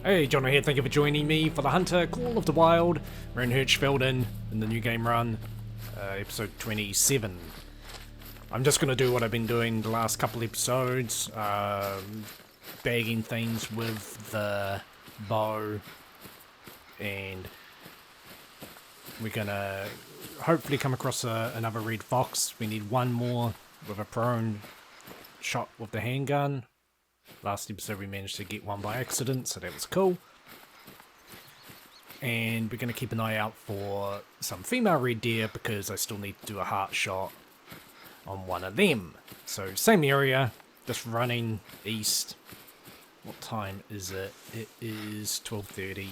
Hey, Jono here, thank you for joining me for the Hunter Call of the Wild. We're in Hirschfelden in the new game run, episode 27. I'm just going to do what I've been doing the last couple episodes, bagging things with the bow, and we're going to hopefully come across another red fox. We need one more with a prone shot with the handgun. Last episode we managed to get one by accident, so that was cool. And we're going to keep an eye out for some female red deer because I still need to do a heart shot on one of them. So same area, just running east. What time is it? It is 12:30.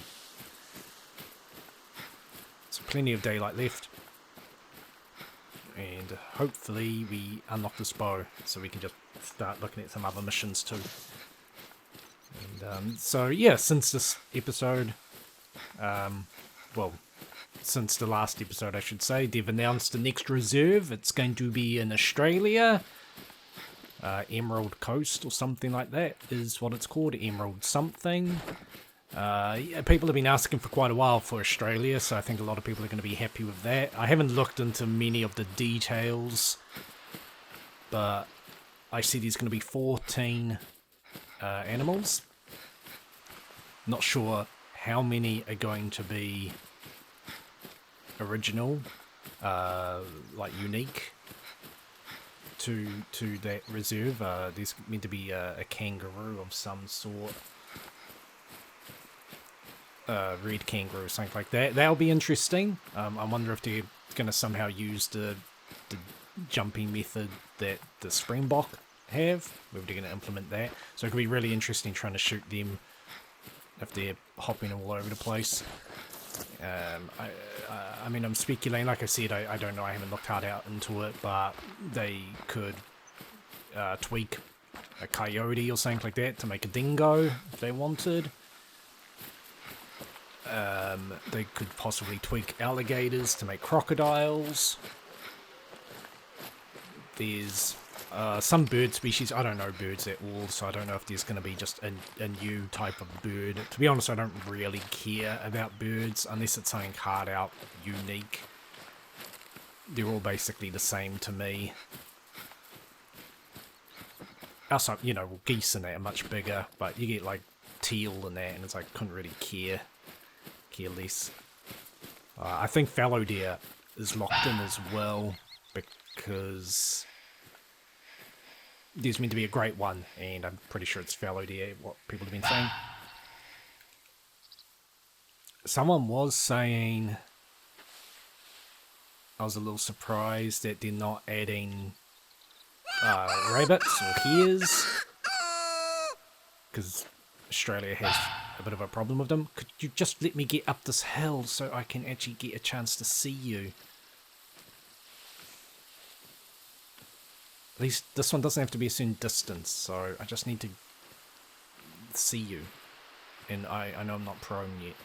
So plenty of daylight left. And hopefully we unlock this bow so we can just start looking at some other missions too. And so yeah, since this episode, since the last episode I should say, they've announced the next reserve. It's going to be in Australia. Emerald Coast or something like that is what it's called, Emerald something. Yeah, people have been asking for quite a while for Australia, so I think a lot of people are going to be happy with that. I haven't looked into many of the details, but I see there's going to be 14 animals. Not sure how many are going to be original, like unique to that reserve. There's meant to be a kangaroo of some sort. Red kangaroo, something like that. That'll be interesting. I wonder if they're going to somehow use the jumping method that the springbok have, whether they're going to implement that. So it could be really interesting trying to shoot them if they're hopping all over the place. I mean, I'm speculating. Like I said, I don't know. I haven't looked hard out into it, but they could tweak a coyote or something like that to make a dingo if they wanted. They could possibly tweak alligators to make crocodiles. There's some bird species. I don't know birds at all, so I don't know if there's going to be just a new type of bird. To be honest, I don't really care about birds unless it's something hard out, unique. They're all basically the same to me. Also, you know, geese and that are much bigger, but you get like teal and that, and it's like, couldn't really care less. I think fallow deer is locked in as well because there's meant to be a great one, and I'm pretty sure it's fallow deer, what people have been saying. Someone was saying, I was a little surprised that they're not adding rabbits or hares, because Australia has a bit of a problem with them. Could you just let me get up this hill so I can actually get a chance to see you? At least this one doesn't have to be a certain distance, so I just need to see you. And I know I'm not prone yet.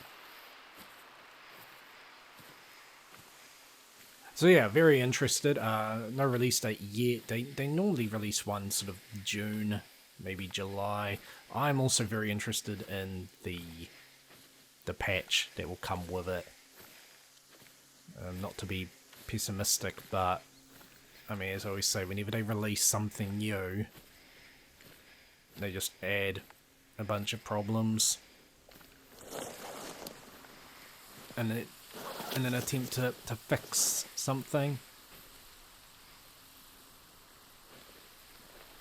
So yeah, very interested. No release date yet. They normally release one sort of June, maybe July. I'm also very interested in the patch that will come with it. Not to be pessimistic, but I mean, as I always say, whenever they release something new, they just add a bunch of problems and in an attempt to fix something.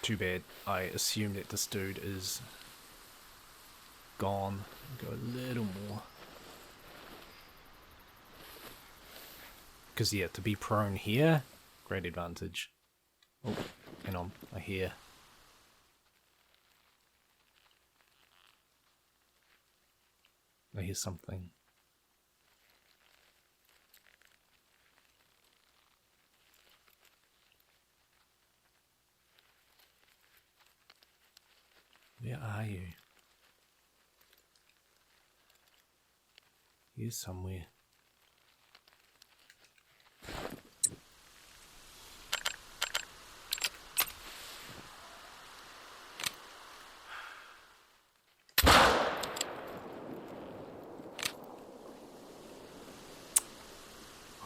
Too bad. I assume that this dude is gone. Go a little more. Because yeah, to be prone here, great advantage. Oh, hang on, I hear something. Where are you? Here somewhere.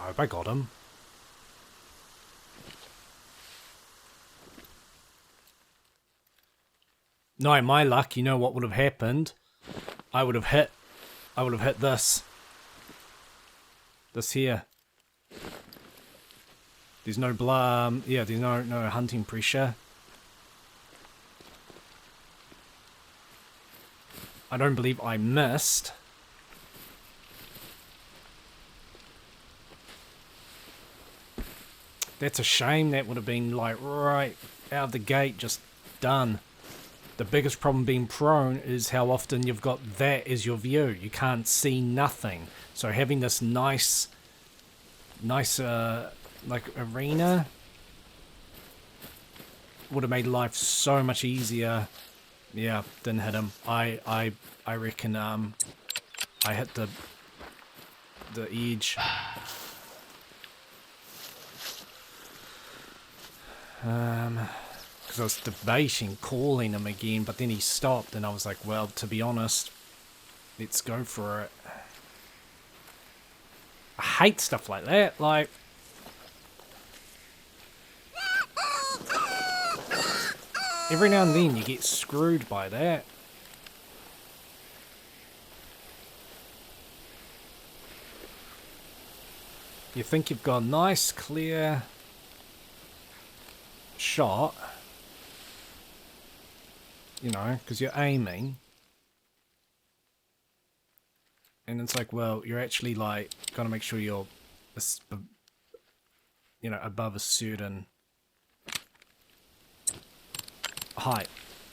I hope I got him. No, my luck, you know what would have happened? I would have hit this. This here. There's no yeah, there's no hunting pressure. I don't believe I missed. That's a shame. That would have been like right out of the gate, just done. The biggest problem being prone is how often you've got that as your view. You can't see nothing. So having this nice like arena would have made life so much easier. Yeah, didn't hit him. I reckon I hit the edge. Because I was debating calling him again, but then he stopped and I was like, well, to be honest, let's go for it. I hate stuff like that, like... Every now and then you get screwed by that. You think you've got a nice, clear shot, you know, because you're aiming. And it's like, well, you're actually, like, gotta make sure you're, you know, above a certain height,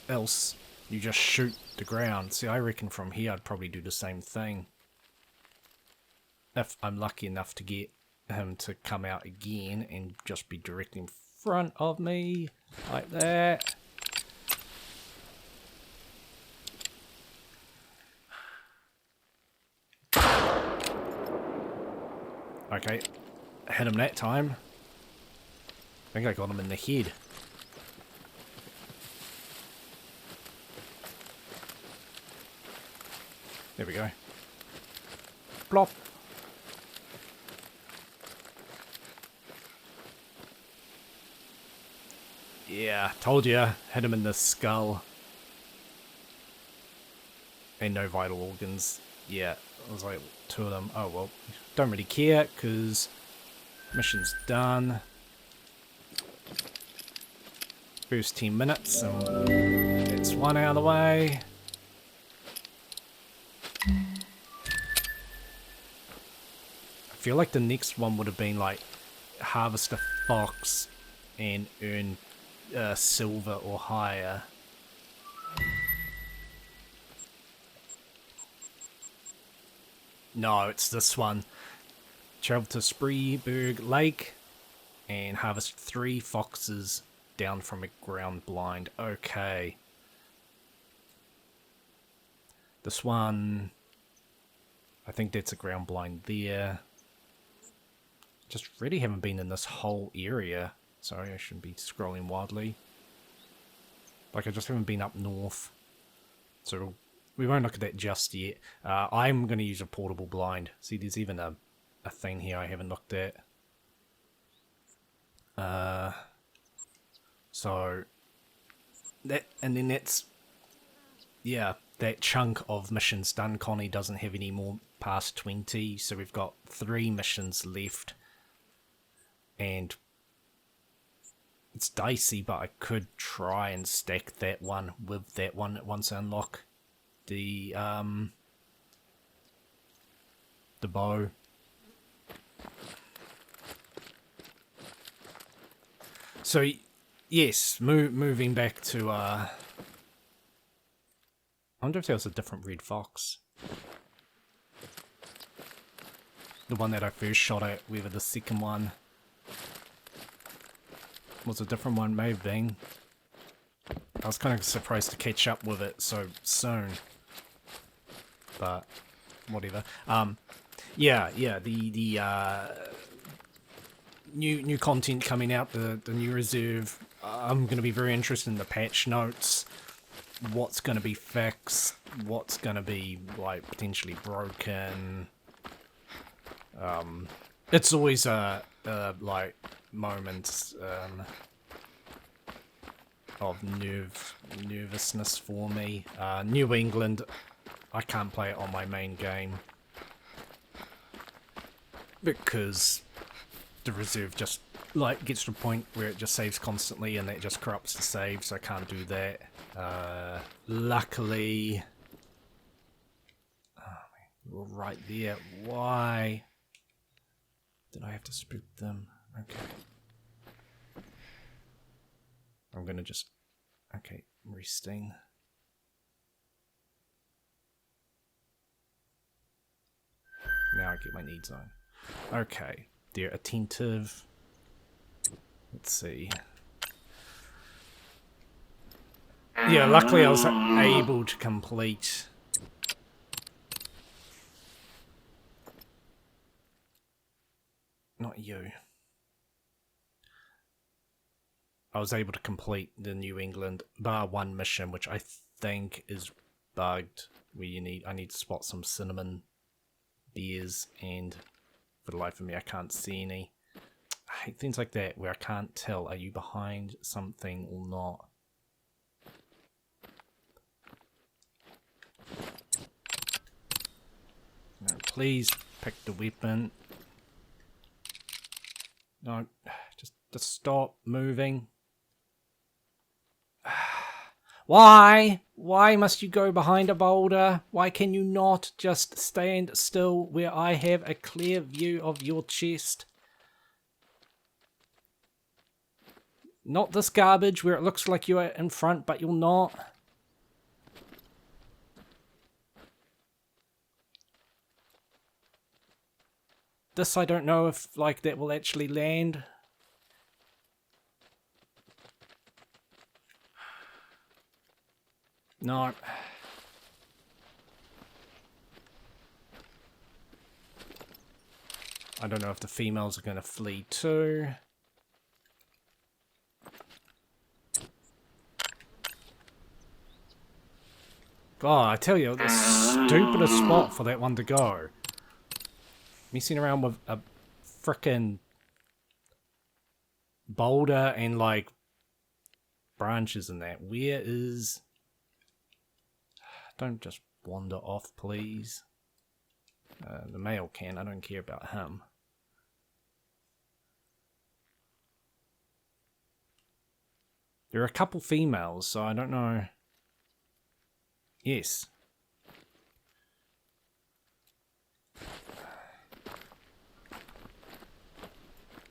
else you just shoot the ground. See, I reckon from here I'd probably do the same thing. If I'm lucky enough to get him to come out again and just be directly in front of me, like that. Okay, hit him that time. I think I got him in the head. There we go. Plop. Yeah, told ya. Hit him in the skull. And no vital organs. Yeah, it was like 2 of them. Oh well, don't really care because mission's done. First 10 minutes and it's 1 out of the way. I feel like the next one would have been like harvest a fox and earn silver or higher. No, it's this one. Travel to Spreeberg Lake and harvest 3 foxes down from a ground blind. Okay. This one, I think that's a ground blind there. Just really haven't been in this whole area. Sorry, I shouldn't be scrolling wildly. Like, I just haven't been up north. So, we won't look at that just yet. I'm going to use a portable blind. See, there's even a thing here I haven't looked at. So, that, and then that's, yeah, that chunk of missions done. Conni doesn't have any more past 20, so we've got 3 missions left. And it's dicey, but I could try and stack that one with that one once I unlock the bow. So yes, moving back to I wonder if there was a different red fox. The one that I first shot at, whether the second one was a different one, may have been. I was kind of surprised to catch up with it so soon. But whatever. Yeah, the new content coming out, the new reserve. I'm going to be very interested in the patch notes. What's going to be fixed? What's going to be like potentially broken? It's always a like moments of nervousness for me. New England, I can't play it on my main game because the reserve just like gets to a point where it just saves constantly and it just corrupts the save, so I can't do that. Luckily, oh, we're right there. Why did I have to spook them? Okay. I'm gonna just... Okay, resting. Now I get my needs on. Okay, they're attentive. Let's see. Yeah, luckily I was able to complete... Not you. I was able to complete the New England bar one mission, which I think is bugged. Where I need to spot some cinnamon beers, and for the life of me, I can't see any. I hate things like that where I can't tell, are you behind something or not? No, please pick the weapon. No, just stop moving. Why? Why must you go behind a boulder? Why can you not just stand still where I have a clear view of your chest? Not this garbage where it looks like you're in front but you're not. This I don't know if like that will actually land. No. I don't know if the females are going to flee too. God, I tell you, the stupidest spot for that one to go. Messing around with a frickin' boulder and like branches and that. Where is... Don't just wander off, please. The male can, I don't care about him. There are a couple females, so I don't know. Yes.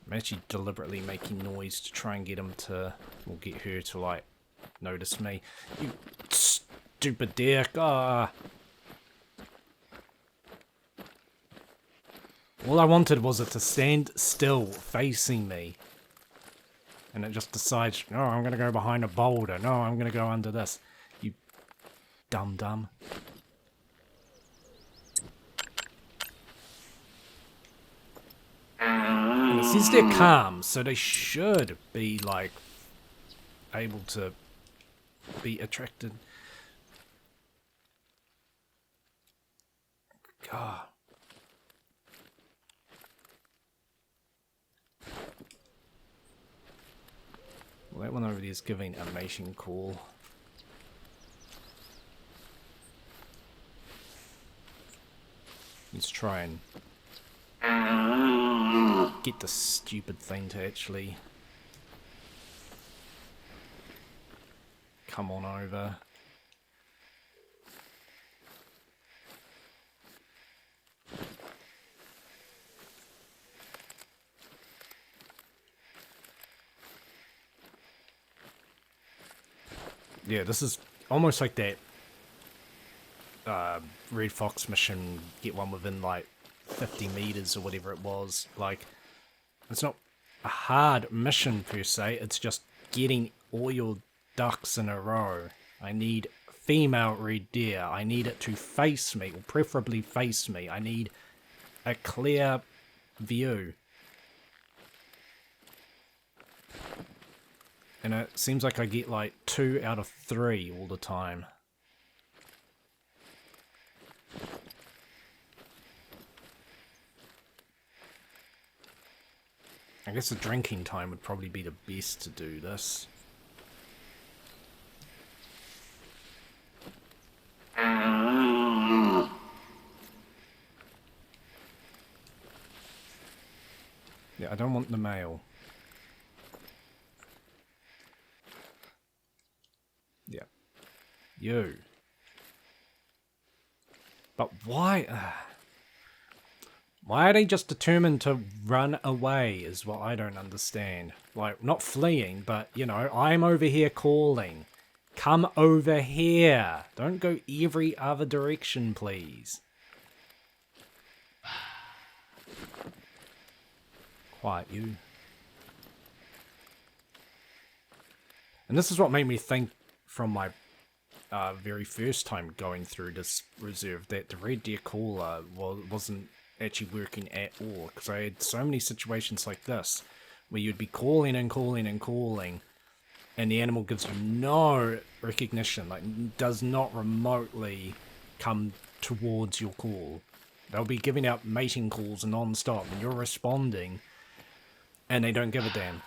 I'm actually deliberately making noise to try and get him to, or get her to like, notice me. You stupid deer. Ah. All I wanted was it to stand still, facing me. And it just decides, no, I'm going to go behind a boulder. No, I'm going to go under this. You dum-dum. And it says they're calm, so they should be, like, able to be attracted. God. Well, that one over there is giving a mating call. Let's try and get the stupid thing to actually come on over. Yeah, this is almost like that Red Fox mission, get one within like 50 meters or whatever it was. Like, it's not a hard mission per se, it's just getting all your ducks in a row. I need female red deer, I need it to face me, or preferably face me. I need a clear view. And it seems like I get like 2 out of 3 all the time. I guess the drinking time would probably be the best to do this. Yeah, I don't want the male. Yeah. You. But why? Why are they just determined to run away is what I don't understand. Like, not fleeing, but, you know, I'm over here calling. Come over here. Don't go every other direction, please. Quiet, you. And this is what made me think from my very first time going through this reserve that the red deer caller wasn't actually working at all, because I had so many situations like this where you'd be calling and calling and calling and the animal gives you no recognition, like does not remotely come towards your call. They'll be giving out mating calls non-stop and you're responding and they don't give a damn.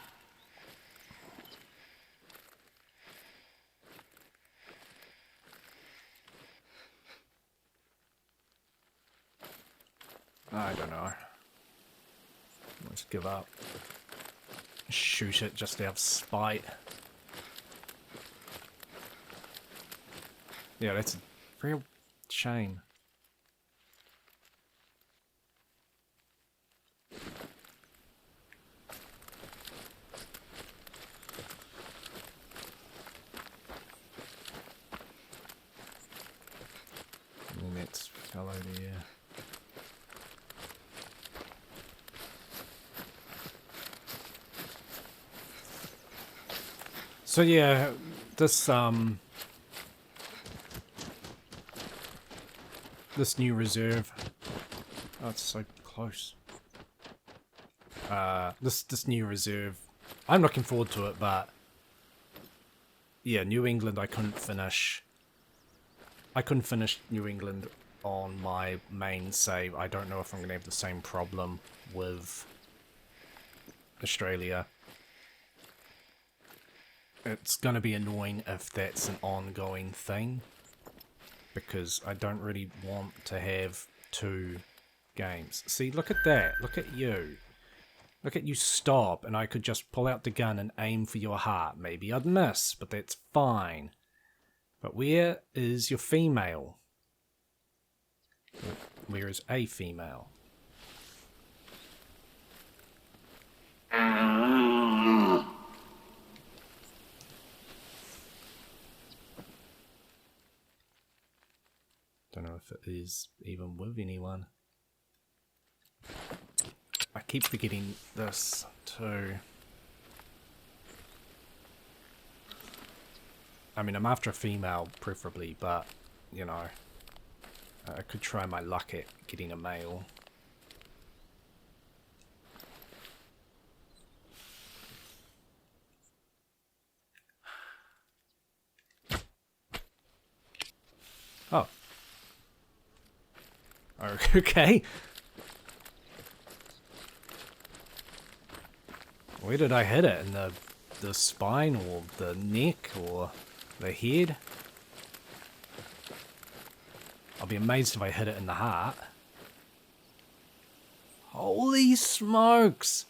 I don't know. Let's give up. Shoot it just out of spite. Yeah, that's a real shame. And then that's fellow there. So yeah, this this new reserve. Oh, it's so close. This new reserve. I'm looking forward to it, but yeah, New England I couldn't finish. I couldn't finish New England on my main save. I don't know if I'm gonna have the same problem with Australia. It's going to be annoying if that's an ongoing thing, because I don't really want to have two games. See, look at that. Look at you. Look at you stop, and I could just pull out the gun and aim for your heart. Maybe I'd miss, but that's fine. But where is your female? Where is a female? Don't know if it is even with anyone. I keep forgetting this too. I mean, I'm after a female preferably, but, you know, I could try my luck at getting a male. Oh. Okay. Where did I hit it? In the spine or the neck or the head? I'll be amazed if I hit it in the heart. Holy smokes!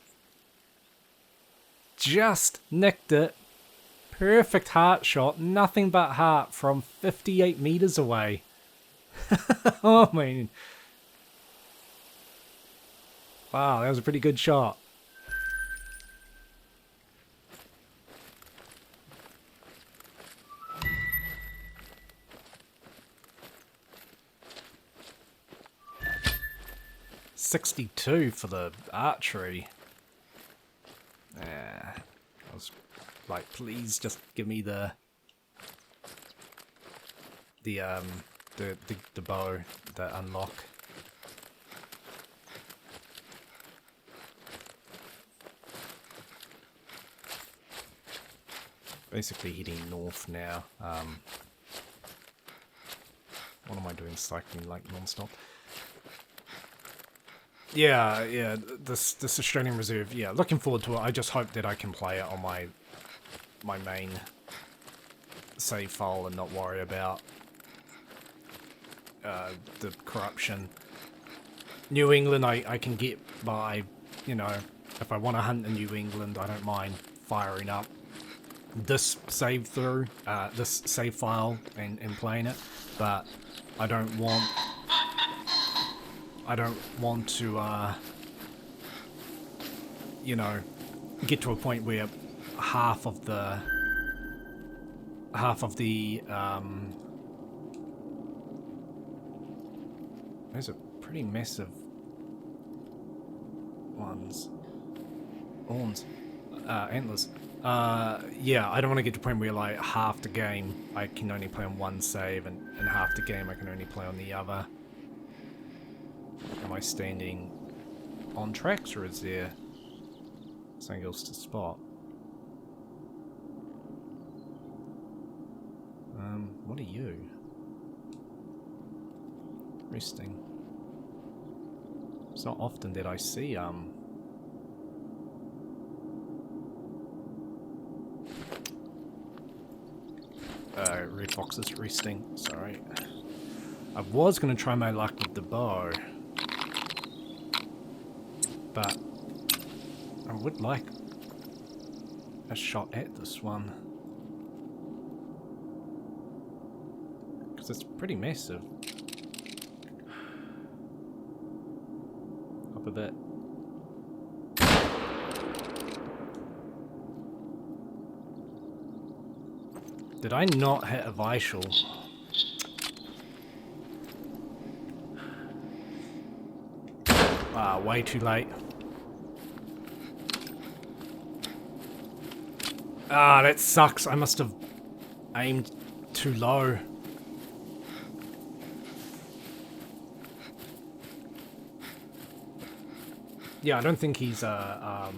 Just nicked it. Perfect heart shot. Nothing but heart from 58 meters away. Oh, man. Wow, that was a pretty good shot. .62 for the archery. Yeah, I was like, please just give me the bow, the unlock. Basically heading north now. What am I doing cycling like non-stop? Yeah, this Australian Reserve, yeah, looking forward to it. I just hope that I can play it on my main save file and not worry about the corruption. New England I can get by, you know, if I want to hunt in New England, I don't mind firing up this save through, this save file and playing it, but I don't want to, you know, get to a point where half of the, those are pretty massive ones. Horns. Antlers. Yeah, I don't want to get to a point where, like, half the game I can only play on one save, and half the game I can only play on the other. Am I standing on tracks, or is there something else to spot? What are you? Resting. It's not often that I see, red foxes resting, sorry. I was going to try my luck with the bow, but I would like a shot at this one, because it's pretty massive. Up a bit. Did I not hit a vital? Ah, way too late. Ah, that sucks. I must have aimed too low. Yeah, I don't think he's a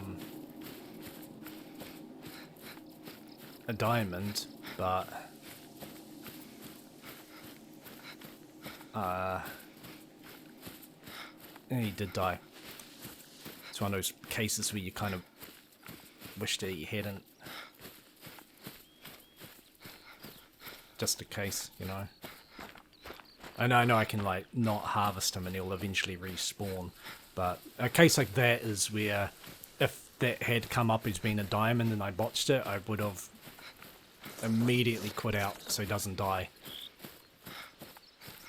diamond. But he did die. It's one of those cases where you kind of wish that he hadn't. Just a case, you know. I know I can, like, not harvest him and he'll eventually respawn, but a case like that is where if that had come up as being a diamond and I botched it, I would have immediately quit out so he doesn't die.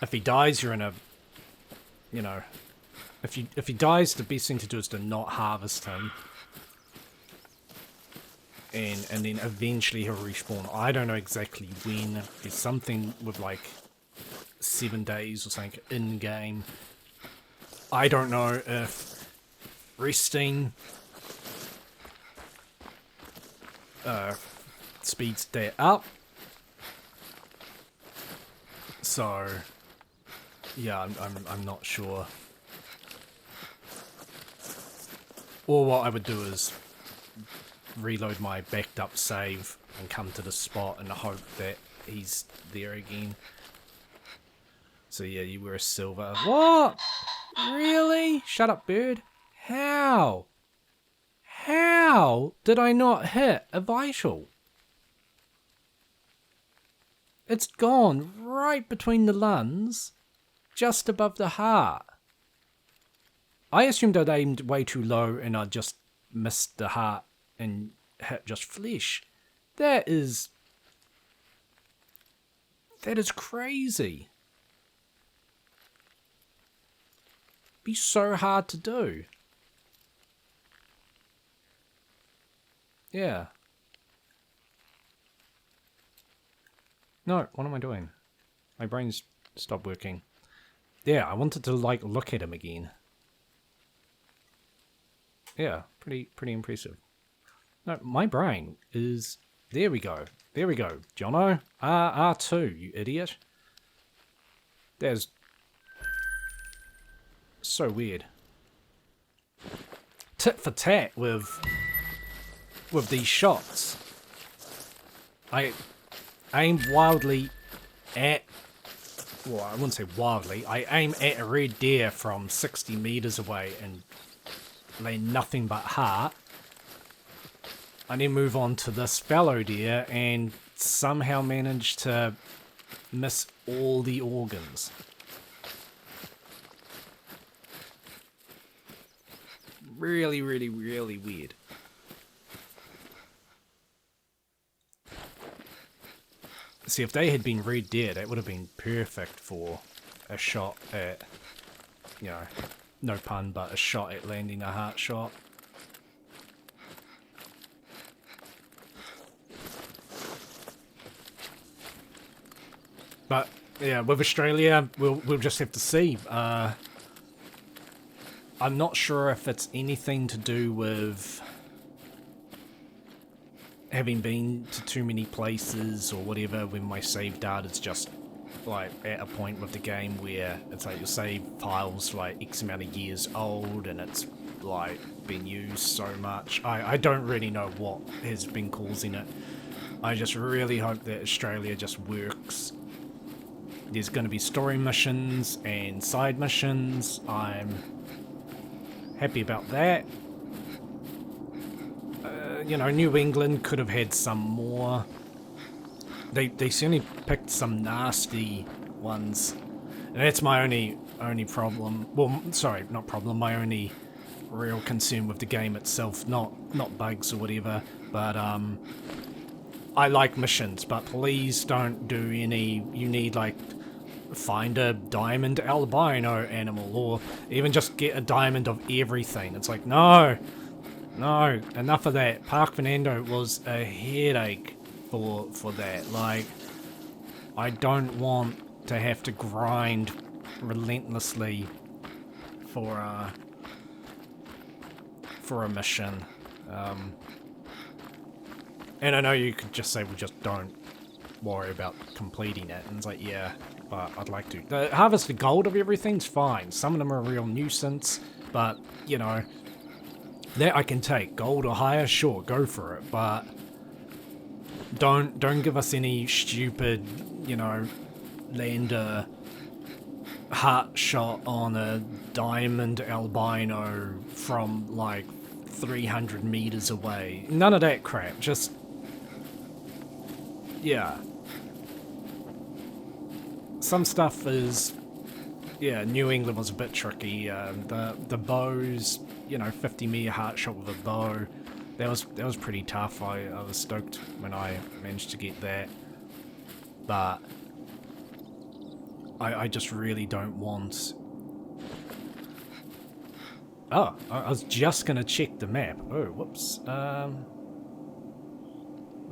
If he dies, you're in a, you know, if he dies, the best thing to do is to not harvest him, and then eventually he'll respawn. I don't know exactly when. There's something with like 7 days or something in game. I don't know if resting speeds that up. So yeah, I'm not sure. Or what I would do is reload my backed up save and come to the spot and hope that he's there again. So yeah, you were a silver. What? Really? Shut up, bird. How? How did I not hit a vital? It's gone right between the lungs, just above the heart. I assumed I'd aimed way too low and I just missed the heart and hit just flesh. That is crazy. Be so hard to do. Yeah. No, what am I doing? My brain's stopped working. Yeah, I wanted to, like, look at him again. Yeah, pretty impressive. No, my brain is... There we go. There we go. Jono. R2, you idiot. That's so weird. Tit for tat with these shots. I aimed wildly at well, I wouldn't say wildly, I aim at a red deer from 60 meters away and land nothing but heart. I then move on to this fallow deer and somehow manage to miss all the organs. Really, really, really weird. See, if they had been red deer, that would have been perfect for a shot at, you know, no pun, but a shot at landing a heart shot. But yeah, with Australia, we'll just have to see. I'm not sure if it's anything to do with having been to too many places or whatever, when my save data's just like at a point with the game where it's like your save file's like X amount of years old and it's like been used so much. I don't really know what has been causing it. I just really hope that Australia just works. There's going to be story missions and side missions. I'm happy about that. You know, New England could have had some more. They certainly picked some nasty ones. And that's my only problem. Well, sorry, not problem. My only real concern with the game itself. Not bugs or whatever. But I like missions. But please don't do any. You need like find a diamond albino animal, or even just get a diamond of everything. It's like no, enough of that. Park Fernando was a headache for that. Like, I don't want to have to grind relentlessly for a mission. And I know you could just say, well, just don't worry about completing it. And it's like, yeah, but I'd like to. The harvest the gold of everything's fine. Some of them are a real nuisance, but, you know, that I can take. Gold or higher, sure, go for it, but don't give us any stupid, you know, land heart shot on a diamond albino from like 300 meters away. None of that crap. Just, yeah. Some stuff is, yeah, New England was a bit tricky. The bows, you know, 50 meter heart shot with a bow, that was pretty tough. I was stoked when I managed to get that, but I just really don't want. Oh, I was just gonna check the map. Oh, whoops.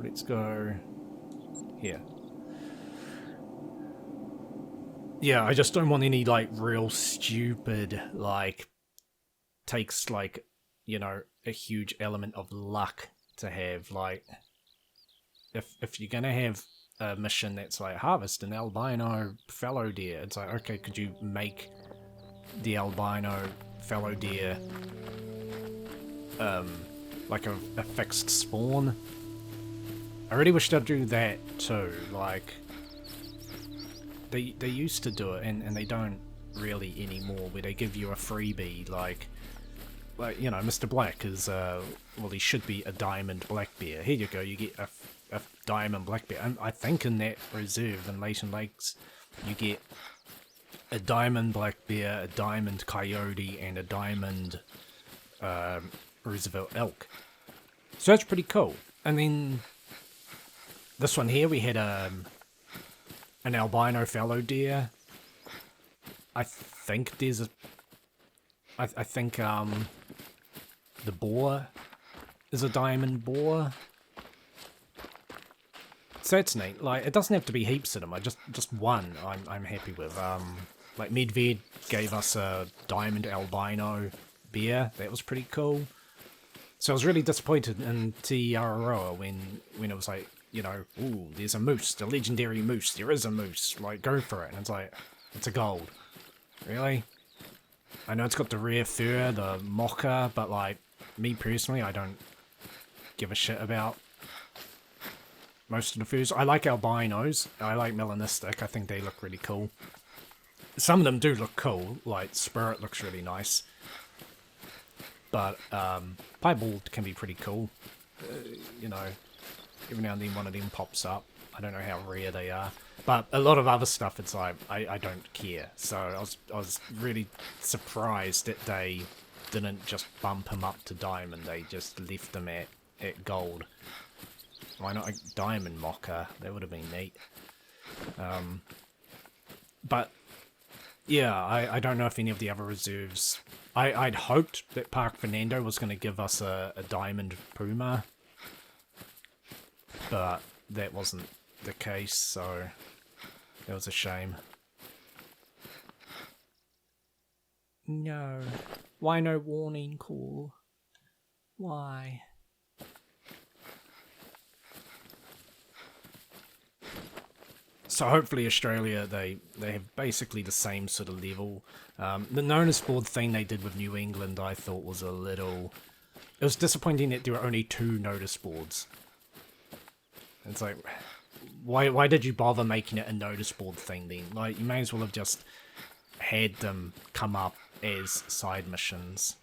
Let's go here. Yeah, I just don't want any, like, real stupid, like, takes, like, you know, a huge element of luck to have. Like, if you're gonna have a mission that's like, harvest an albino fallow deer, it's like, okay, could you make the albino fallow deer, like a fixed spawn? I really wish they'd do that too, like, They used to do it, and they don't really anymore, where they give you a freebie, like you know, Mr. Black is, well, he should be a diamond black bear. Here you go, you get a diamond black bear. And I think in that reserve, in Leighton Lakes, you get a diamond black bear, a diamond coyote, and a diamond Roosevelt elk. So that's pretty cool. And then this one here, we had an albino fallow deer. I think there's a... I think the boar is a diamond boar. So that's neat. Like, it doesn't have to be heaps of them. Just one I'm happy with. Like, Medved gave us a diamond albino bear. That was pretty cool. So I was really disappointed in Tiaroa when it was like, you know, ooh, there's a moose, the legendary moose. There is a moose. Like, go for it. And it's like, it's a gold. Really? I know it's got the rare fur, the mocha, but, like, me personally, I don't give a shit about most of the furs. I like albinos. I like melanistic. I think they look really cool. some of them do look cool, like Spirit looks really nice. But Piebald can be pretty cool. You know, every now and then one of them pops up. I don't know how rare they are. But a lot of other stuff, it's like, I don't care. So I was really surprised that they didn't just bump him up to Diamond. They just left him at Gold. Why not a Diamond Mocker? That would have been neat. But yeah, I don't know if any of the other reserves... I'd hoped that Park Fernando was going to give us a Diamond Puma, but that wasn't the case, so that was a shame. No. Why no warning call? Why? So hopefully Australia, they have basically the same sort of level. The notice board thing they did with New England I thought was a little... It was disappointing that there were only 2 notice boards. It's like, why did you bother making it a notice board thing then? Like, you may as well have just had them come up as side missions.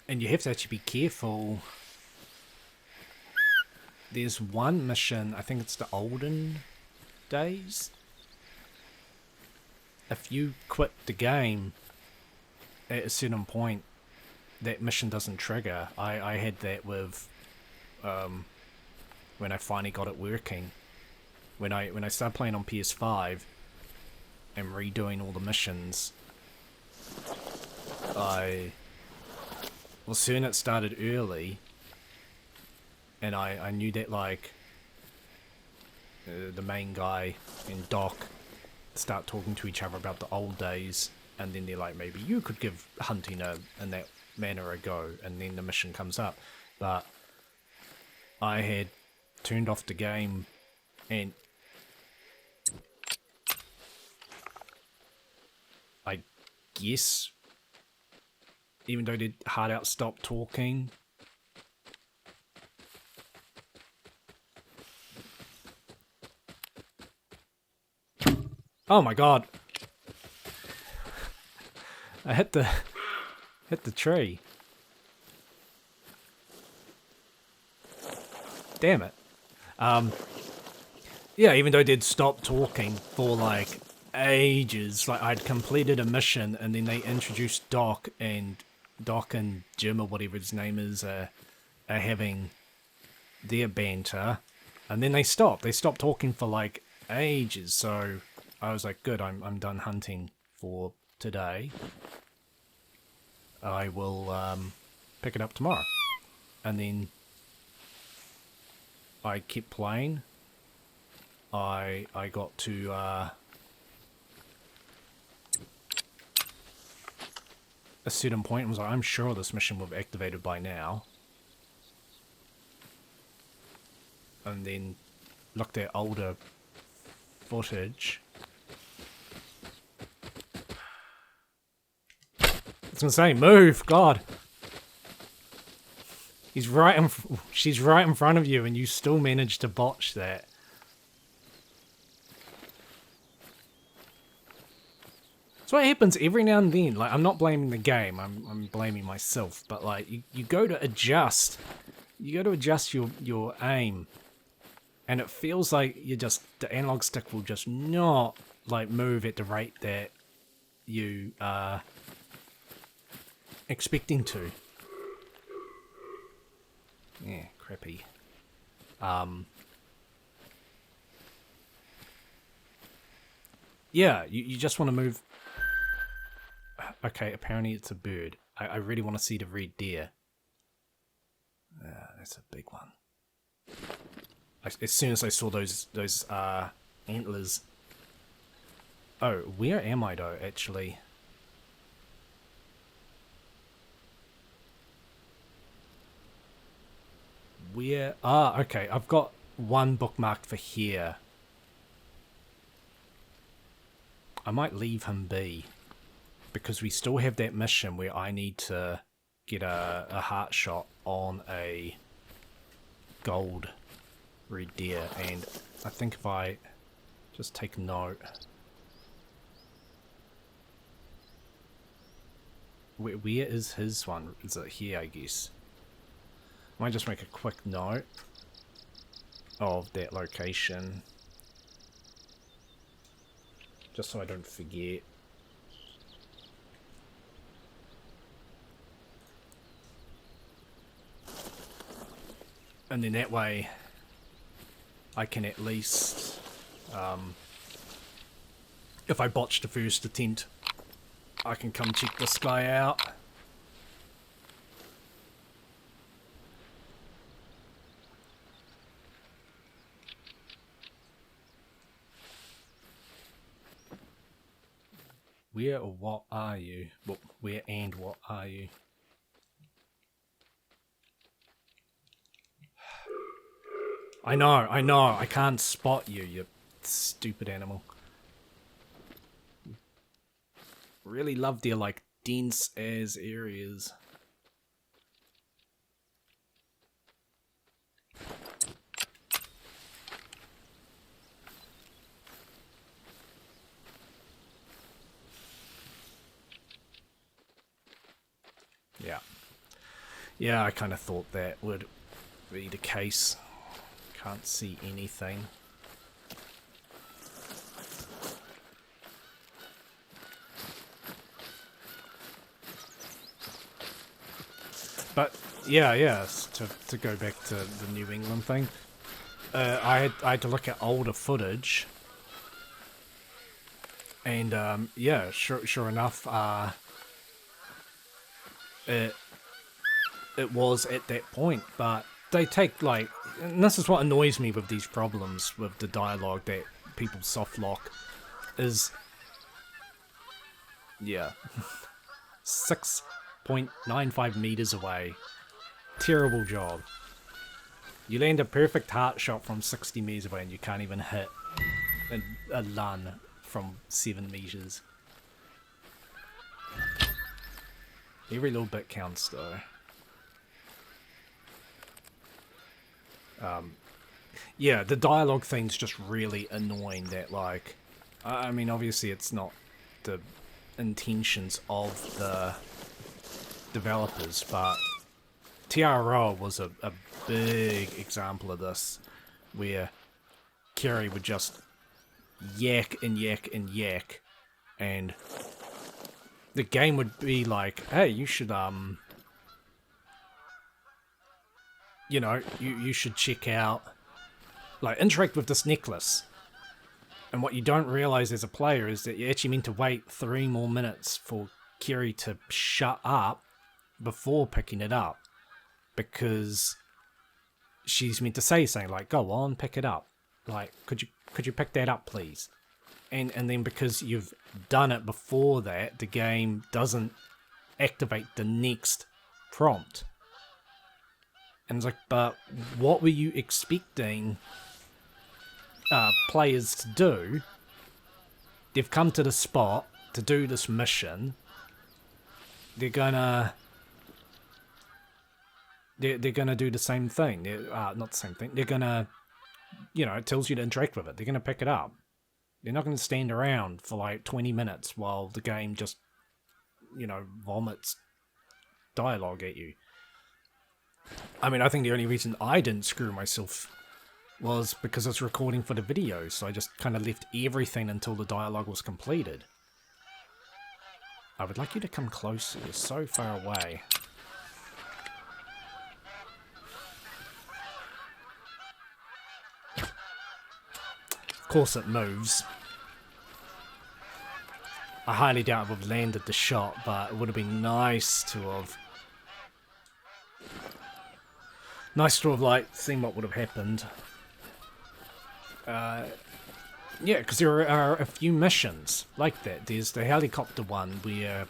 And you have to actually be careful. There's one mission, I think it's the olden days. If you quit the game at a certain point, that mission doesn't trigger. I had that with when I finally got it working. When I started playing on PS5 and redoing all the missions, well, soon it started early. And I knew that, like, the main guy and Doc start talking to each other about the old days, and then they're like, maybe you could give hunting in that manner a go, and then the mission comes up. But I had turned off the game, and I guess, even though they'd hard out stop talking, oh my god. I hit the tree. Damn it. Yeah, even though they'd stopped talking for like ages, like I'd completed a mission and then they introduced Doc and Jim or whatever his name is are having their banter, and then they stopped. They stopped talking for like ages, so I was like, good, I'm done hunting for today. I will pick it up tomorrow. And then I kept playing. I got to a certain point and was like, I'm sure this mission will be activated by now. And then looked at older footage. I was gonna say, move, God. She's right in front of you, and you still managed to botch that. That's what happens every now and then. Like, I'm not blaming the game. I'm blaming myself. But like, you go to adjust. You go to adjust your aim, and it feels like the analog stick will just not like move at the rate that you are expecting to. Yeah, crappy. Yeah, you just want to move. Okay, apparently it's a bird. I really want to see the red deer. That's a big one. As soon as I saw those antlers. Oh, where am I though, actually? Where? Ah, okay. I've got one bookmarked for here. I might leave him be, because we still have that mission where I need to get a heart shot on a gold red deer, and I think if I Just take note. Where is his one? Is it here, I guess? Might just make a quick note of that location. Just so I don't forget. And then that way I can at least, if I botch the first attempt, I can come check this guy out. Where or what are you? Well, where and what are you? I know, I can't spot you, you stupid animal. Really love their, like, dense as areas. Yeah. Yeah, I kind of thought that would be the case. Can't see anything. But yeah, to go back to the New England thing, I had to look at older footage, and yeah, sure enough, it was at that point, but they take, like, and this is what annoys me with these problems with the dialogue that people softlock, is, yeah, 6.95 meters away. Terrible job. You land a perfect heart shot from 60 meters away and you can't even hit a lun from 7 meters. Every little bit counts, though. Yeah, the dialogue thing's just really annoying. That, like, I mean, obviously it's not the intentions of the developers, but TRO was a big example of this, where Kerry would just yak and yak and yak, and the game would be like, hey, you should, you know, you should check out, like, interact with this necklace. And what you don't realize as a player is that you're actually meant to wait 3 more minutes for Kerry to shut up before picking it up, because she's meant to say something like, go on, pick it up. Like, could you pick that up, please? And then because you've done it before that, the game doesn't activate the next prompt. And it's like, but what were you expecting players to do? They've come to the spot to do this mission. They're gonna do the same thing. Not the same thing. They're gonna, you know, it tells you to interact with it. They're gonna pick it up. They're not gonna stand around for like 20 minutes while the game just, you know, vomits dialogue at you. I mean, I think the only reason I didn't screw myself was because I was recording for the video, so I just kind of left everything until the dialogue was completed. I would like you to come closer. You're so far away. Of course it moves. I highly doubt I would have landed the shot, but it would have been nice to have... Nice to have, like, seen what would have happened. Yeah, because there are a few missions like that. There's the helicopter one where,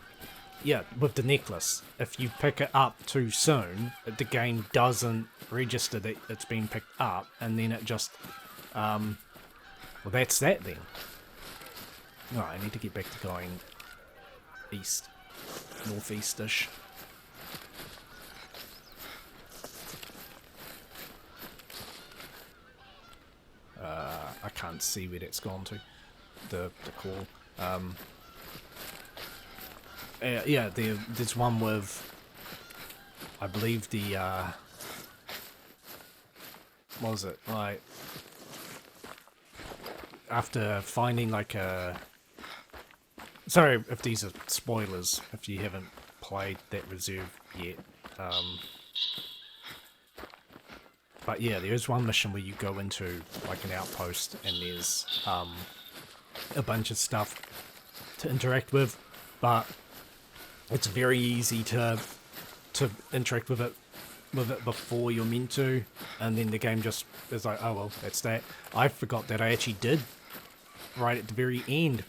yeah, with the necklace, if you pick it up too soon, the game doesn't register that it's been picked up, and then it just, well, that's that then. Alright, I need to get back to going east, northeast-ish. I can't see where that's gone to. The call. Yeah, there's one with, I believe the, what was it, like, after finding like a, sorry if these are spoilers, if you haven't played that reserve yet, but yeah, there is one mission where you go into like an outpost and there's a bunch of stuff to interact with, but it's very easy to interact with it before you're meant to, and then the game just is like, oh well, that's that. I forgot that I actually did, right at the very end,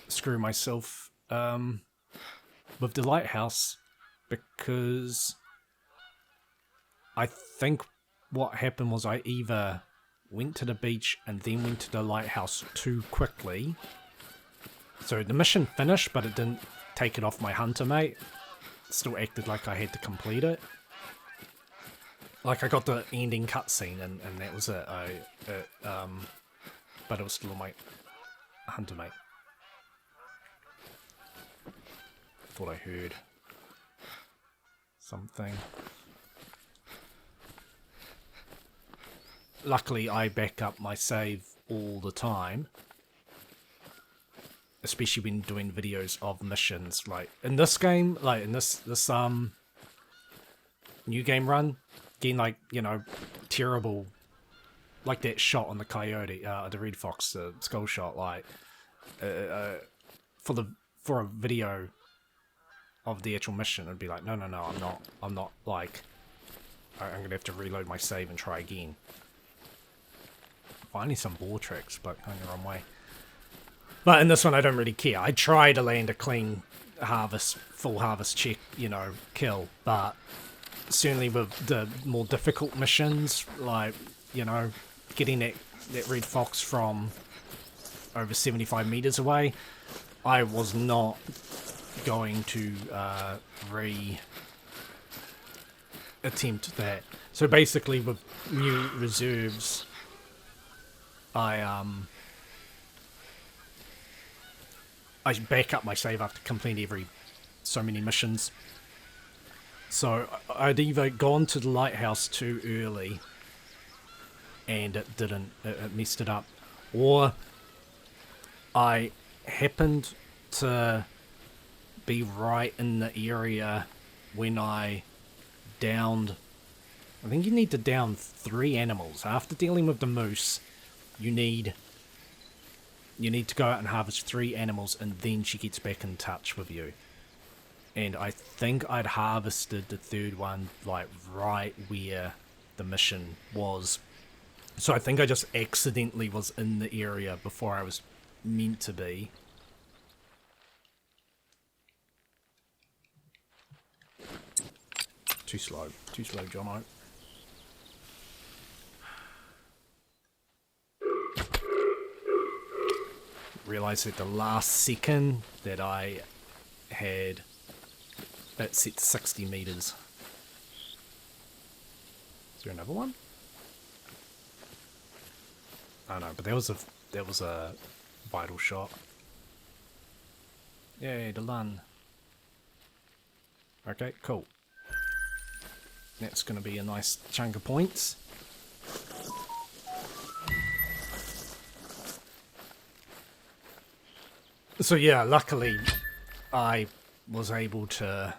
screw myself with the lighthouse, because I think what happened was I either went to the beach and then went to the lighthouse too quickly. So the mission finished, but it didn't take it off my hunter mate. It still acted like I had to complete it. Like, I got the ending cutscene and that was it. But it was still on my hunter mate. Thought I heard something. Luckily, I back up my save all the time. Especially when doing videos of missions. Like, in this game, like, in this new game run, getting, like, you know, terrible, like that shot on the coyote, the red fox, the skull shot, like, for a video of the actual mission, it'd be like, no, I'm not, like, I'm gonna have to reload my save and try again. Finding some bore tracks, but going the wrong way. But in this one, I don't really care. I try to land a clean harvest, full harvest check, you know, kill, but certainly with the more difficult missions, like, you know, getting that red fox from over 75 meters away, I was not going to attempt that. So basically, with new reserves, I back up my save after completing every so many missions. So I'd either gone to the lighthouse too early and it messed it up, or I happened to be right in the area when I downed, I think you need to down 3 animals. After dealing with the moose, you need to go out and harvest 3 animals, and then she gets back in touch with you. And I think I'd harvested the 3rd one, like, right where the mission was. So I think I just accidentally was in the area before I was meant to be. Too slow, Jono. Realised at the last second that I had it set 60 meters. Is there another one? Oh no, but that was a vital shot. Yay, the lun. Okay, cool. That's gonna be a nice chunk of points. So yeah, luckily I was able to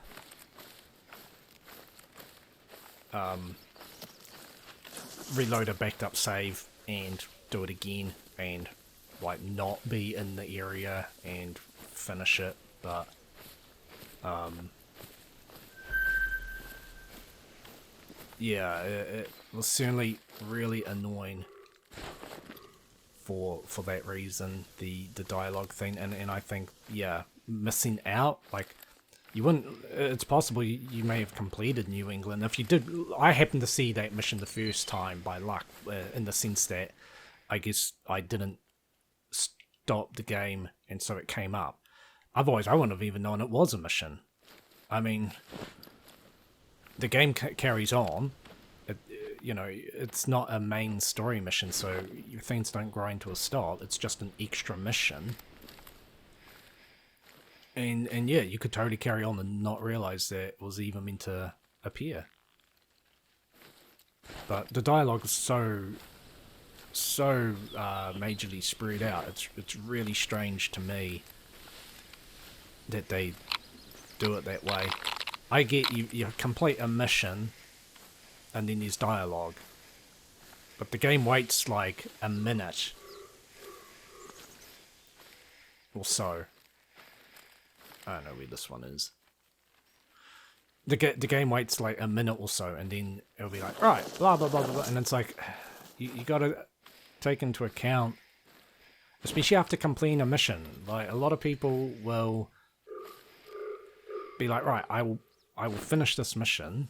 reload a backed up save and do it again and like not be in the area and finish it, but yeah, it was certainly really annoying for that reason, the dialogue thing, and I think, yeah, missing out, like, you wouldn't, it's possible you may have completed New England. If you did, I happened to see that mission the first time by luck, in the sense that I guess I didn't stop the game and so it came up. Otherwise I wouldn't have even known it was a mission. I mean, the game carries on, you know, it's not a main story mission, so your things don't grind to a stop. It's just an extra mission. And yeah, you could totally carry on and not realize that it was even meant to appear. But the dialogue is so majorly spread out. It's really strange to me that they do it that way. I get you complete a mission and then there's dialogue, but the game waits like a minute or so. I don't know where this one is. The game waits like a minute or so, and then it'll be like, right, blah blah blah blah, and it's like, you gotta take into account, especially after completing a mission. Like, a lot of people will be like, right, I will finish this mission,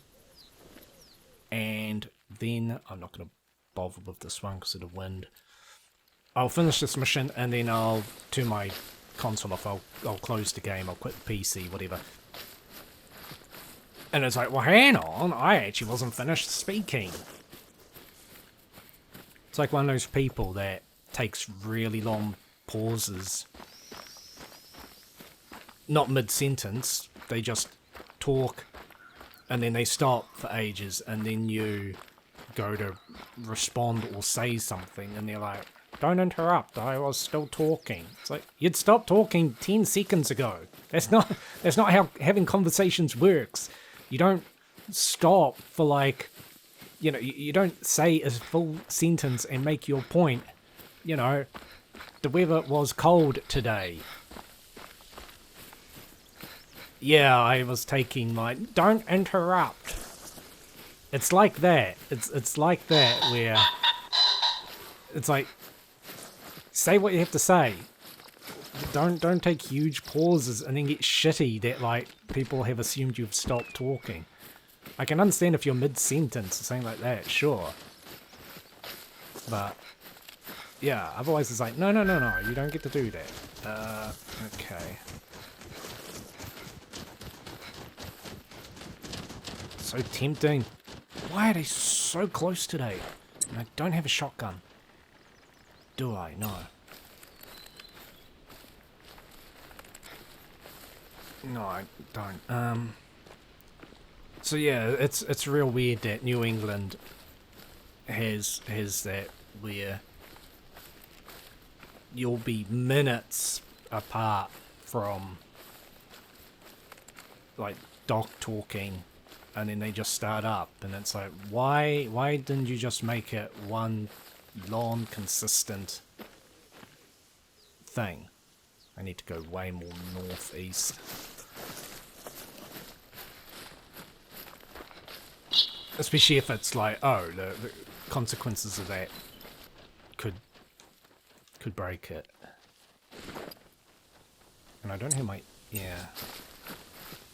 and then I'm not gonna bother with this one because of the wind. I'll finish this mission, and then I'll turn my console off. I'll close the game. I'll quit the PC, whatever. And it's like, well, hang on, I actually wasn't finished speaking. It's like one of those people that takes really long pauses. Not mid-sentence, they just talk, and then they stop for ages, and then you go to respond or say something, and they're like, don't interrupt, I was still talking. It's like, you'd stopped talking 10 seconds ago. That's not how having conversations works. You don't stop for like, you know, you don't say a full sentence and make your point. You know, the weather was cold today. Yeah, I was taking my, don't interrupt. It's like that. It's like that where it's like, say what you have to say. Don't take huge pauses and then get shitty that like people have assumed you've stopped talking. I can understand if you're mid-sentence or something like that, sure. But yeah, otherwise it's like, no, you don't get to do that. Okay. So tempting. Why are they so close today? And I don't have a shotgun. Do I? No. No, I don't. So yeah, it's real weird that New England has that where you'll be minutes apart from like Doc talking, and then they just start up, and it's like, why didn't you just make it one long consistent thing? I need to go way more northeast. Especially if it's like, oh, the consequences of that could break it. And I don't have my,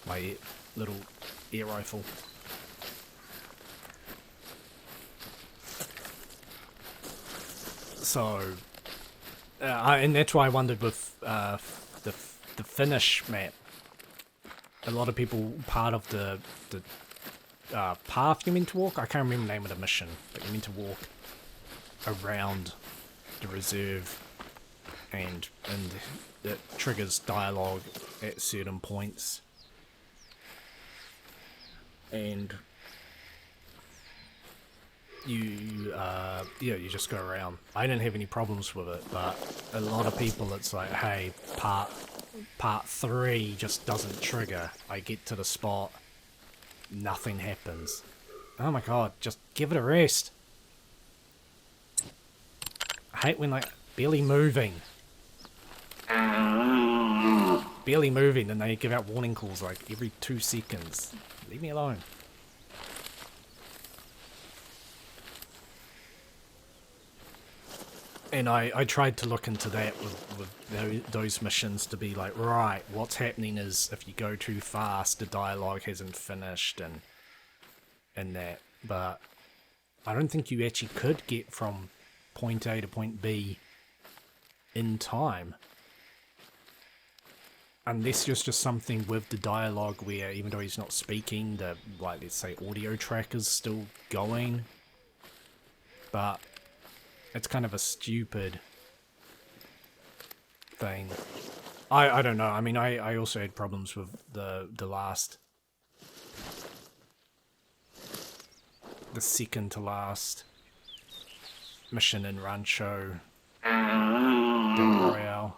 my little air rifle. So, and that's why I wondered with the Finnish map. A lot of people, part of the path you're meant to walk, I can't remember the name of the mission, but you're meant to walk around the reserve, and it triggers dialogue at certain points, and you just go around. I didn't have any problems with it, but a lot of people, it's like, hey, part 3 just doesn't trigger. I get to the spot, nothing happens. Oh my god, just give it a rest. I hate when, like, barely moving and they give out warning calls like every 2 seconds. Leave me alone. And I tried to look into that with those missions to be like, right, what's happening is if you go too fast, the dialogue hasn't finished and that. But I don't think you actually could get from point A to point B in time. Unless there's just something with the dialogue where even though he's not speaking, the, like, let's say audio track is still going. but it's kind of a stupid thing. I don't know. I mean, I also had problems with the second to last mission in Rancho Battle Royale,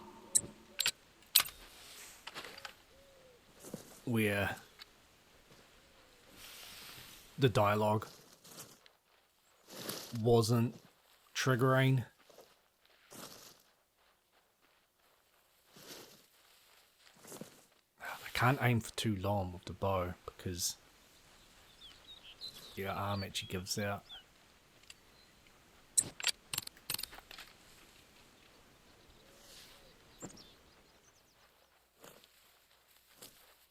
where the dialogue wasn't triggering. I can't aim for too long with the bow because your arm actually gives out.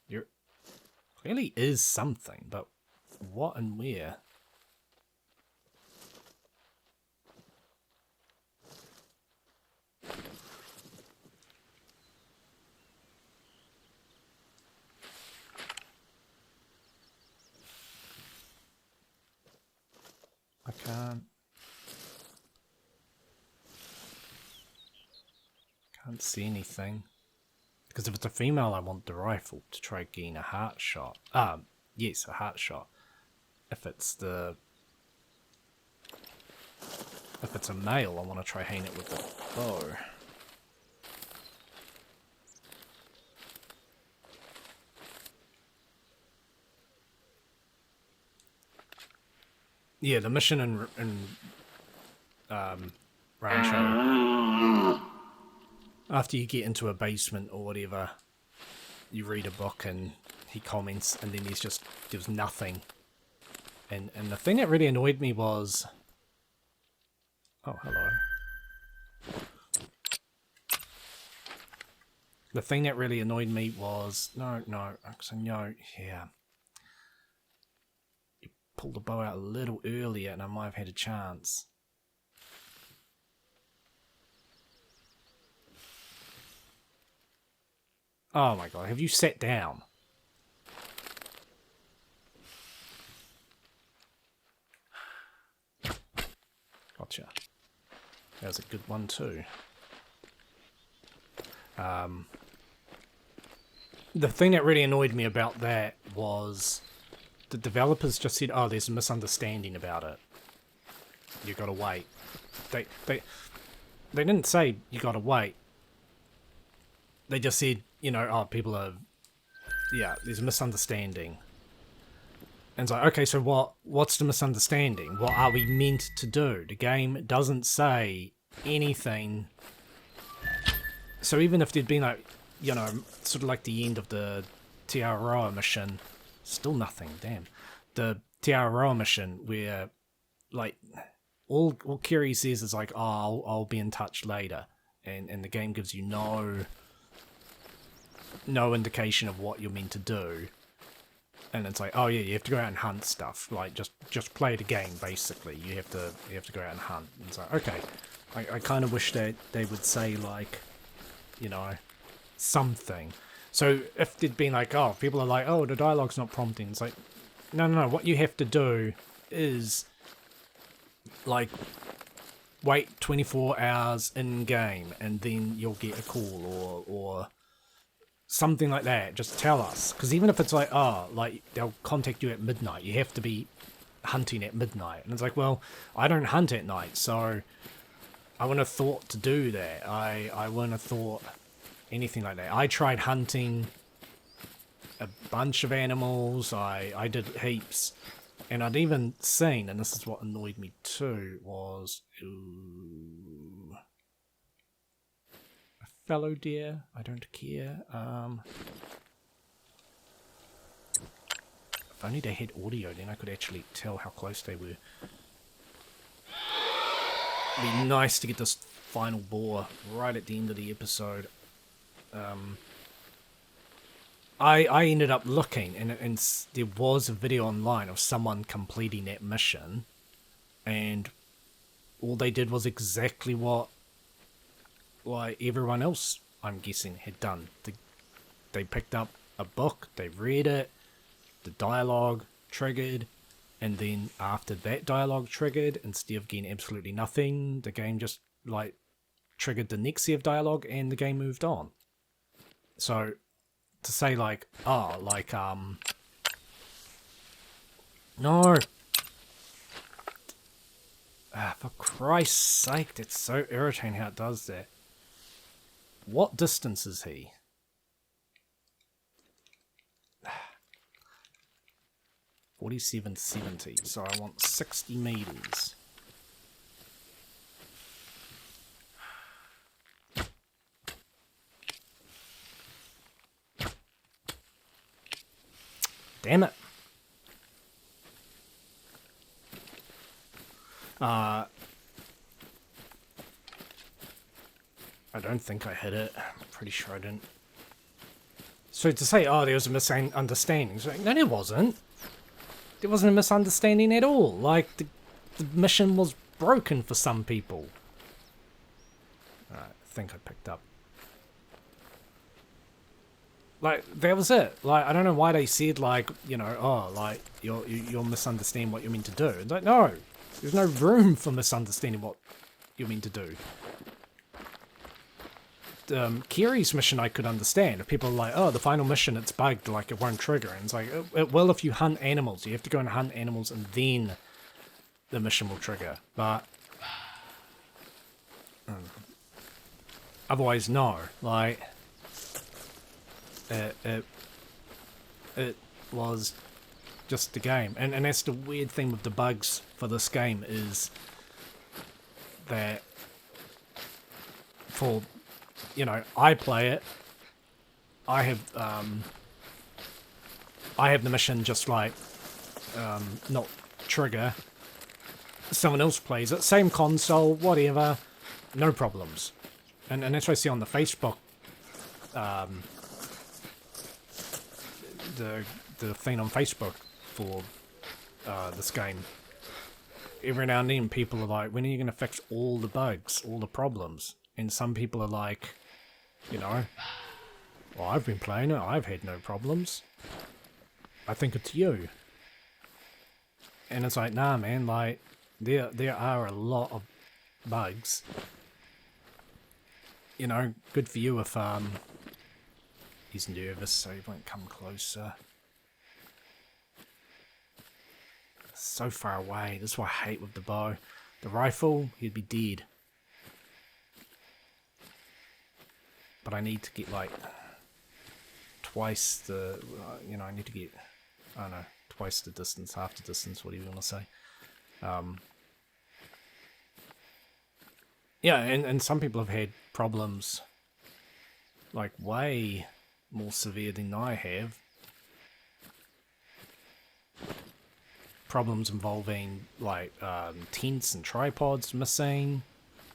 There clearly is something, but what and where? I can't see anything. Because if it's a female, I want the rifle to try gain a heart shot. Yes, a heart shot. If it's a male, I want to try hitting it with the bow. Yeah, the mission in Rancho, after you get into a basement or whatever, you read a book and he comments, and then there's nothing. And the thing that really annoyed me was... Oh, hello. The thing that really annoyed me was... No, yeah. You pulled the bow out a little earlier and I might have had a chance. Oh my god, have you sat down? Gotcha. That was a good one too. The thing that really annoyed me about that was the developers just said, oh, there's a misunderstanding about it. You gotta wait. They didn't say you gotta wait. They just said, you know, oh, people are... Yeah, there's a misunderstanding. And it's like, okay, so what's the misunderstanding? What are we meant to do? The game doesn't say anything. So even if there'd been like, you know, sort of like the end of the Tiaroa mission, still nothing, damn. The Tiaroa mission where, like, all Kiri says is like, oh, I'll be in touch later. And the game gives you no indication of what you're meant to do. And it's like, oh yeah, you have to go out and hunt stuff. Like, just play the game, basically. You have to go out and hunt. And it's like, okay. I kind of wish that they would say, like, you know, something. So if they'd been like, oh, people are like, oh, the dialogue's not prompting. It's like, no. What you have to do is, like, wait 24 hours in-game, and then you'll get a call, or something like that. Just tell us. Because even if it's like, oh, like, they'll contact you at midnight, you have to be hunting at midnight. And it's like, well, I don't hunt at night, so I wouldn't have thought to do that. I wouldn't have thought anything like that. I tried hunting a bunch of animals. I did heaps. And I'd even seen, and this is what annoyed me too, was... Ooh, a fallow deer. I don't care. If only they had audio, then I could actually tell how close they were. It'd be nice to get this final boar right at the end of the episode. I ended up looking, and there was a video online of someone completing that mission, and all they did was exactly what, like, everyone else, I'm guessing, had done. They picked up a book, they read it, the dialogue triggered, and then after that dialogue triggered, instead of getting absolutely nothing, the game just like triggered the next set of dialogue and the game moved on. So to say like, oh, like no. For Christ's sake, that's so irritating how it does that. What distance is he? $47.70, so I want 60 meters. Damn it. I don't think I hit it. I'm pretty sure I didn't. So to say, oh, there was a misunderstanding. So, no, there wasn't. There wasn't a misunderstanding at all. Like, the mission was broken for some people. Alright, I think I picked up. Like, that was it. Like, I don't know why they said, like, you know, oh, like, you'll misunderstand what you're meant to do. It's like, no. There's no room for misunderstanding what you're meant to do. Kiri's mission I could understand. If people are like, oh, the final mission, it's bugged, like it won't trigger. And it's like, it will if you hunt animals. You have to go and hunt animals and then the mission will trigger. But otherwise, no. Like, it was just the game. And that's the weird thing with the bugs for this game is that for... You know, I play it. I have the mission just like not trigger. Someone else plays it, same console, whatever, no problems. And that's what I see on the Facebook. The thing on Facebook for this game. Every now and then, people are like, "When are you going to fix all the bugs, all the problems?" And some people are like, you know, well, I've been playing it, I've had no problems. I think it's you. And it's like, nah, man, like, there are a lot of bugs. You know, good for you if, he's nervous, so he won't come closer. So far away, this is what I hate with the bow. The rifle, he'd be dead. But I need to get, like, twice the, you know, I need to get, I don't know, twice the distance, half the distance, whatever you want to say. Yeah, and some people have had problems, like, way more severe than I have. Problems involving, like, tents and tripods missing.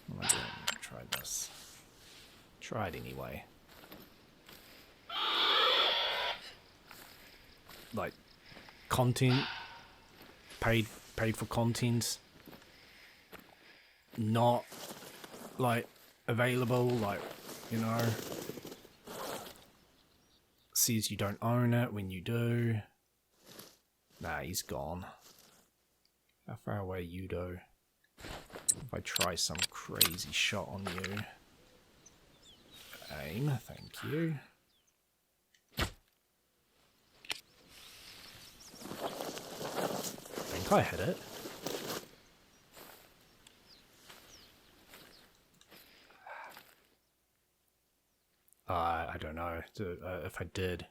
What am I doing? Try this. Try it anyway. Like, content, paid for content, not, like, available, like, you know, says you don't own it when you do. Nah, he's gone. How far away you do? If I try some crazy shot on you. Aim, thank you. I think I hit it. I don't know. If I did,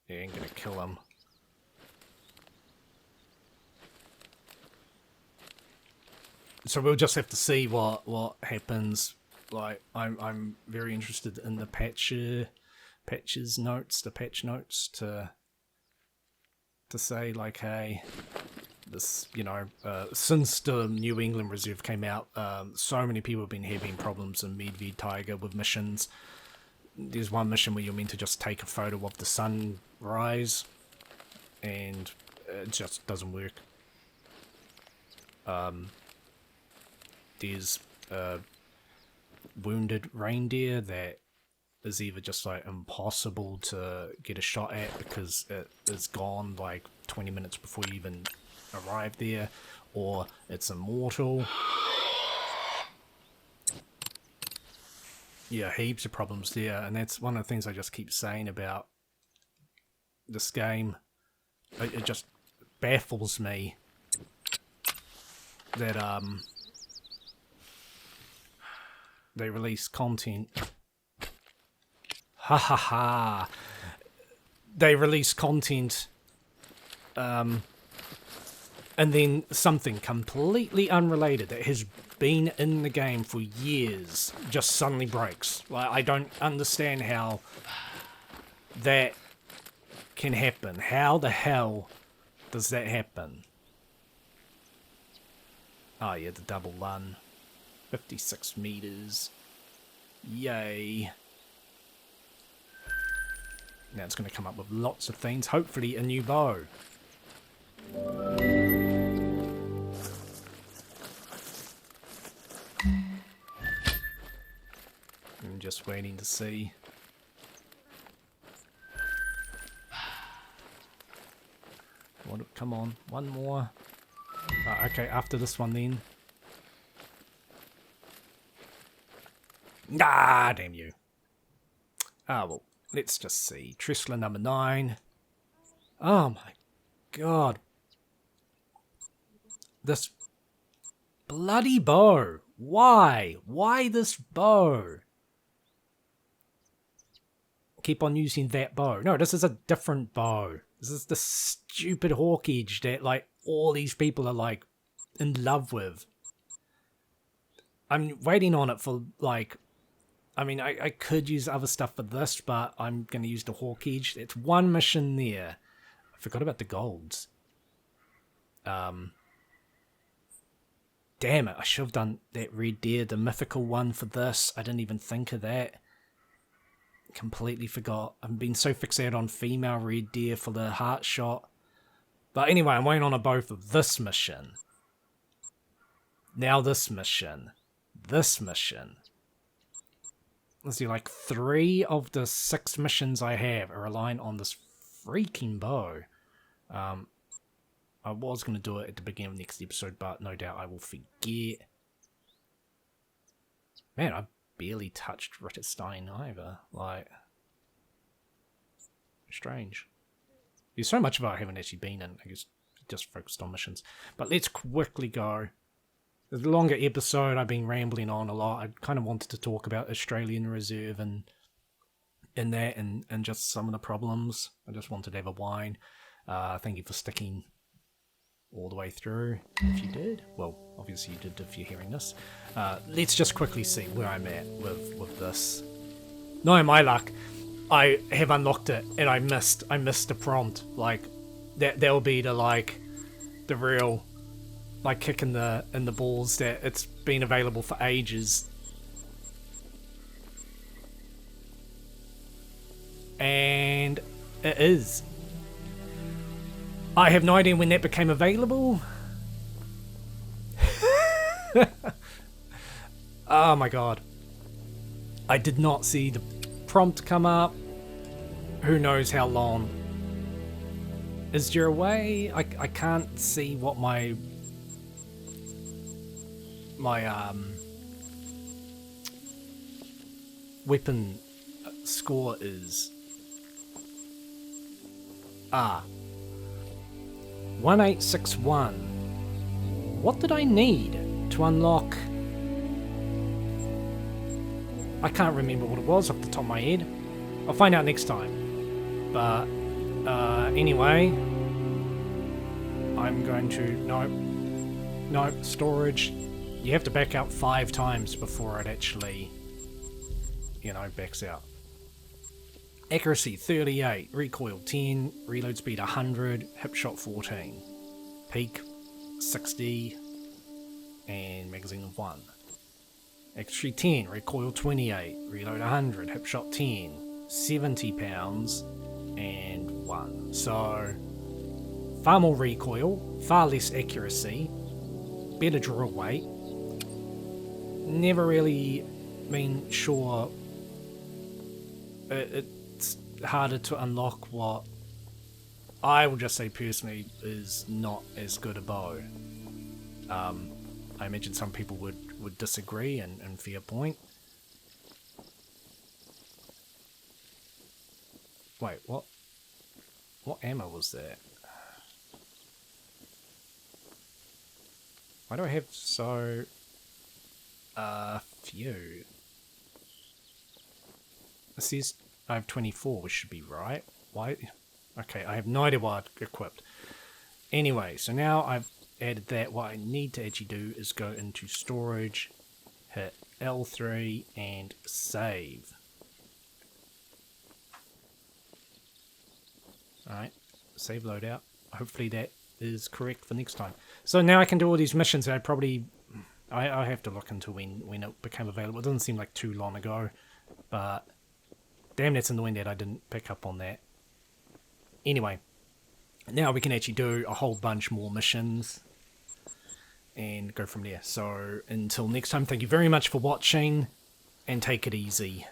it ain't gonna kill him. So we'll just have to see what happens. Like, I'm very interested in the patch notes to say, like, hey, this, you know, since the New England Reserve came out, so many people have been having problems in Medved Taiga with missions. There's one mission where you're meant to just take a photo of the sunrise, and it just doesn't work. There's wounded reindeer that is either just like impossible to get a shot at because it is gone like 20 minutes before you even arrive there, or it's immortal. Yeah, heaps of problems there, and that's one of the things I just keep saying about this game. It just baffles me that they release content. Ha ha ha! They release content, and then something completely unrelated that has been in the game for years just suddenly breaks. Like, I don't understand how that can happen. How the hell does that happen? Oh yeah, the double run. 56 meters. Yay. Now it's going to come up with lots of things. Hopefully a new bow. I'm just waiting to see. Come on, one more. Okay, after this one then. Ah, damn you. Ah, well, let's just see. Tressler number 9. Oh my god. This bloody bow. Why? Why this bow? Keep on using that bow. No, this is a different bow. This is the stupid hawk edge that, like, all these people are, like, in love with. I'm waiting on it for, like... I mean, I could use other stuff for this, but I'm going to use the hawk edge. It's one mission there. I forgot about the golds. Damn it, I should have done that red deer, the mythical one for this. I didn't even think of that. Completely forgot. I've been so fixated on female red deer for the heart shot. But anyway, I'm waiting on a bow for this mission. Now this mission. This mission. Let's see, like 3 of the 6 missions I have are relying on this freaking bow. I was going to do it at the beginning of the next episode, but no doubt I will forget. Man, I barely touched Ritterstein either. Like, strange. There's so much of it I haven't actually been in. I guess just focused on missions. But let's quickly go. It's a longer episode. I've been rambling on a lot. I kind of wanted to talk about Australian Reserve and that and just some of the problems. I just wanted to have a whine. Thank you for sticking all the way through, if you did. Well, obviously you did if you're hearing this. Let's just quickly see where I'm at with this. No, my luck, I have unlocked it and I missed the prompt. Like, that'll be the real... like kick in the balls that it's been available for ages. And it is. I have no idea when that became available. Oh my god. I did not see the prompt come up. Who knows how long. Is there a way? I can't see what my weapon score is. 1861. What did I need to unlock? I can't remember what it was off the top of my head. I'll find out next time. But anyway, I'm going to... Nope, storage. You have to back out 5 times before it actually, backs out. Accuracy 38, recoil 10, reload speed 100, hip shot 14, peak 60, and magazine of 1. Accuracy 10, recoil 28, reload 100, hip shot 10, 70 pounds, and 1. So, far more recoil, far less accuracy, better draw weight. Never really been sure. It's harder to unlock what I will just say personally is not as good a bow. I imagine some people would disagree, and fair point. Wait, what? What ammo was that? Why do I have so few? It says I have 24, which should be right. Why? Okay, I have no idea what I've equipped. Anyway, so now I've added that. What I need to actually do is go into storage, hit L3, and save. Alright, save loadout. Hopefully that is correct for next time. So now I can do all these missions that I have to look into when it became available. It doesn't seem like too long ago, but damn, that's annoying that I didn't pick up on that. Anyway, now we can actually do a whole bunch more missions and go from there. So until next time, thank you very much for watching, and take it easy.